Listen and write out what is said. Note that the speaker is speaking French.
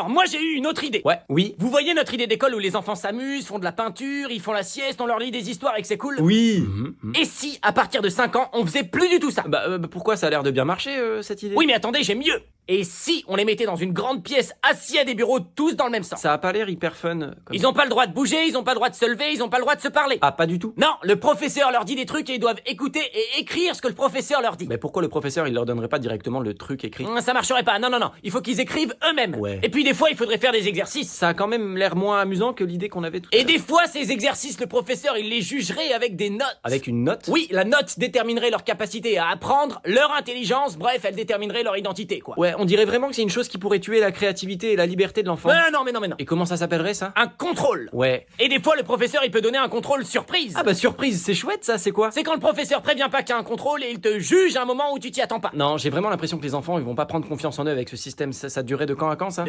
Alors, moi j'ai eu une autre idée. Ouais, oui. Vous voyez notre idée d'école où les enfants s'amusent, font de la peinture, ils font la sieste, on leur lit des histoires et que c'est cool? Oui. Et si, à partir de 5 ans, on faisait plus du tout ça? Pourquoi ça a l'air de bien marcher, cette idée? Oui, mais attendez, j'ai mieux. Et si on les mettait dans une grande pièce, assis à des bureaux, tous dans le même sens? Ça a pas l'air hyper fun. Ils ont pas le droit de bouger, ils ont pas le droit de se lever, ils ont pas le droit de se parler. Ah, pas du tout? Non, le professeur leur dit des trucs et ils doivent écouter et écrire ce que le professeur leur dit. Mais pourquoi le professeur, il leur donnerait pas directement le truc écrit? Ça marcherait pas, non, il faut qu'ils écrivent eux-mêmes. Ouais. Et puis des fois, il faudrait faire des exercices. Ça a quand même l'air moins amusant que l'idée qu'on avait tout à Et l'heure. des fois, ces exercices, le professeur, il les jugerait avec des notes. Avec une note? Oui, la note déterminerait leur capacité à apprendre, leur intelligence, bref, elle déterminerait leur identité, quoi. Ouais, on dirait vraiment que c'est une chose qui pourrait tuer la créativité et la liberté de l'enfant. Mais non. Et comment ça s'appellerait, ça? Un contrôle. Ouais. Et des fois, le professeur, il peut donner un contrôle surprise. Ah bah surprise, c'est chouette ça, c'est quoi? C'est quand le professeur prévient pas qu'il y a un contrôle et il te juge à un moment où tu t'y attends pas. Non, j'ai vraiment l'impression que les enfants, ils vont pas prendre confiance en eux avec ce système. Ça durerait de quand à quand, ça?